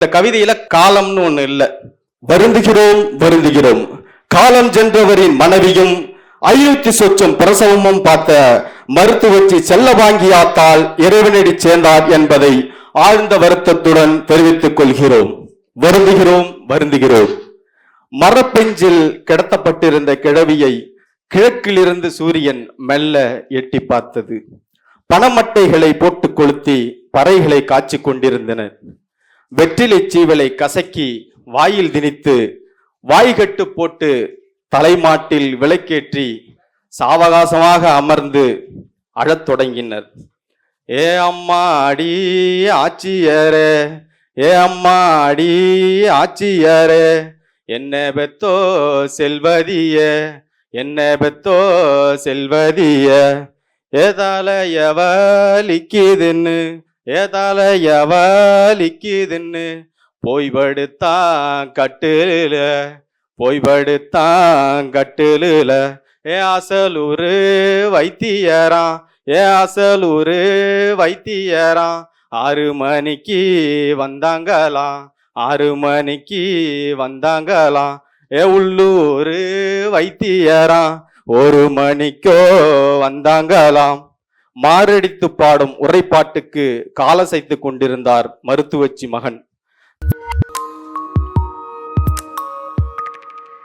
இந்த கவிதையில காலம்னு ஒண்ணு இல்ல. வருந்துகிறோம் வருந்துகிறோம். காலம் சென்றவரின் மனைவியும் 500 சொச்சம் பிரசவமும் பார்த்த மருத்துவச்சி செல்லவாங்கியாத்தால் இறைவனடி சேர்ந்தார் என்பதை ஆழ்ந்த வருத்தத்துடன் தெரிவித்துக் கொள்கிறோம். வருந்துகிறோம் வருந்துகிறோம். மரப்பெஞ்சில் கிடத்தப்பட்டிருந்த கிழவியை கிழக்கிலிருந்து சூரியன் மெல்ல எட்டி பார்த்தது. பணமட்டைகளை போட்டு கொளுத்தி பறைகளை காய்ச்சி கொண்டிருந்தன. வெற்றிலை சீவலை கசக்கி வாயில் திணித்து வாய்கட்டு போட்டு தலைமாட்டில் விளக்கேற்றி சாவகாசமாக அமர்ந்து அழத் தொடங்கினர். ஏ அம்மா அடி ஆச்சியரே, ஏ அம்மா அடி ஆச்சியரே, என்ன பெத்தோ செல்வதிய, என்ன பெத்தோ செல்வதிய, ஏதால எவலிக்குதுன்னு, ஏதால எவலிக்குதுன்னு போய்படுத்தான் கட்டுல, போய்படுத்தான் கட்டுல. ஏ அசலூரு வைத்தியரான், ஏ அசலூரு வைத்தியரான், 6 மணிக்கு வந்தாங்களாம், 6 மணிக்கு வந்தாங்களாம். ஏ உள்ளூரு வைத்தியரான், 1 மணிக்கோ வந்தாங்களாம். மாரடித்து பாடும் உரைப்பாட்டுக்கு காலசைத்து கொண்டிருந்தார் மருத்துவச்சி மகன்.